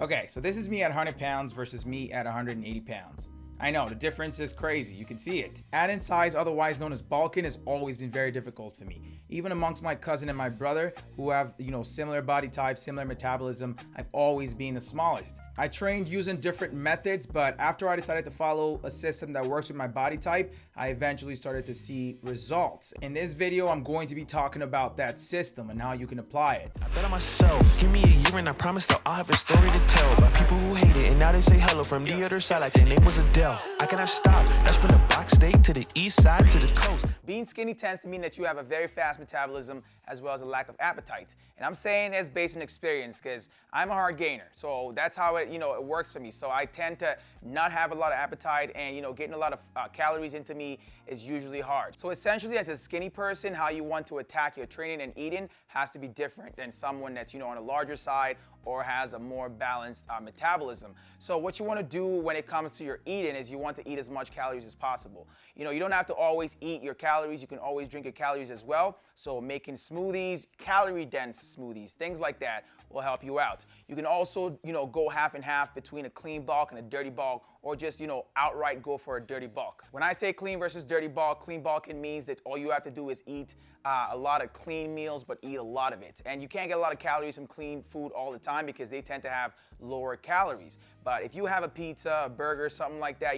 Okay, so this is me at 100 pounds versus me at 180 pounds. I know, the difference is crazy, you can see it. Adding size, otherwise known as bulking, has always been very difficult for me. Even amongst my cousin and my brother, who have, similar body types, similar metabolism, I've always been the smallest. I trained using different methods, but after I decided to follow a system that works with my body type, I eventually started to see results. In this video, I'm going to be talking about that system and how you can apply it. I bet on myself, give me a year and I promise that I'll have a story to tell about people who hate it and now they say hello from the other side like their name was Adele. I cannot stop, that's from the box state to the east side to the coast. Being skinny tends to mean that you have a very fast metabolism as well as a lack of appetite. And I'm saying this based on experience because I'm a hard gainer. So that's how it works for me. So I tend to not have a lot of appetite and, getting a lot of calories into me is usually hard. So essentially as a skinny person, how you want to attack your training and eating has to be different than someone that's, on a larger side or has a more balanced metabolism. So what you want to do when it comes to your eating is you want to eat as much calories as possible. You don't have to always eat your calories. You can always drink your calories as well. So making smoothies, calorie-dense smoothies, things like that will help you out. You can also, go half and half between a clean bulk and a dirty bulk, or just, outright go for a dirty bulk. When I say clean versus dirty bulk, clean bulking means that all you have to do is eat a lot of clean meals, but eat a lot of it. And you can't get a lot of calories from clean food all the time because they tend to have lower calories. But if you have a pizza, a burger, something like that,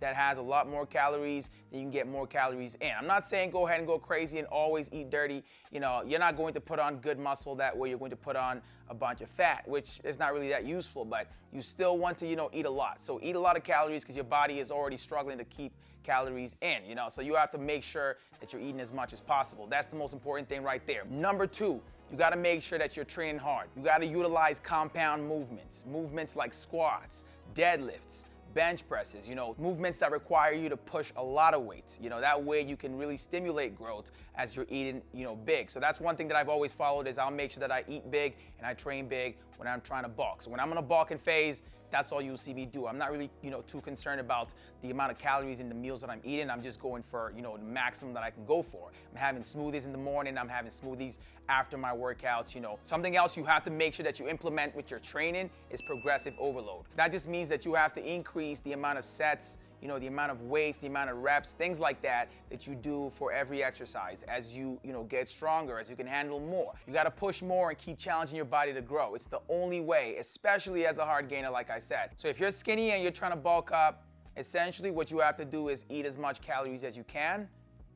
that has a lot more calories, then you can get more calories in. I'm not saying go ahead and go crazy and always eat dirty. You're not going to put on good muscle that way. You're going to put on a bunch of fat, which is not really that useful, but you still want to, eat a lot. So eat a lot of calories because your body is already struggling to keep calories in, so you have to make sure that you're eating as much as possible. That's the most important thing right there. Number two, you got to make sure that you're training hard. You got to utilize compound movements like squats, deadlifts, bench presses, movements that require you to push a lot of weight. That way you can really stimulate growth as you're eating, big. So that's one thing that I've always followed is I'll make sure that I eat big and I train big when I'm trying to bulk. So when I'm on a bulking phase, that's all you'll see me do. I'm not really, too concerned about the amount of calories in the meals that I'm eating. I'm just going for, the maximum that I can go for. I'm having smoothies in the morning. I'm having smoothies after my workouts, Something else you have to make sure that you implement with your training is progressive overload. That just means that you have to increase the amount of sets, the amount of weights, the amount of reps, things like that you do for every exercise as you, get stronger, as you can handle more. You got to push more and keep challenging your body to grow. It's the only way, especially as a hard gainer, like I said. So if you're skinny and you're trying to bulk up, essentially what you have to do is eat as much calories as you can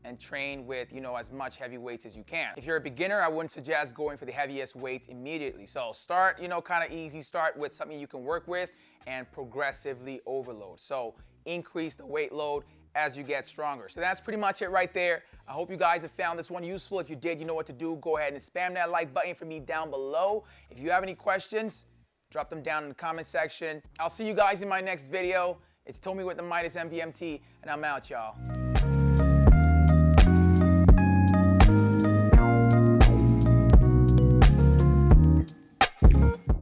and train with, as much heavy weights as you can. If you're a beginner, I wouldn't suggest going for the heaviest weight immediately. So start, kind of easy. Start with something you can work with and progressively overload. So increase the weight load as you get stronger. So that's pretty much it right there. I hope you guys have found this one useful. If you did, you know what to do. Go ahead and spam that like button for me down below. If you have any questions, drop them down in the comment section. I'll see you guys in my next video. It's Tommy with the Midas MVMT, and I'm out, y'all.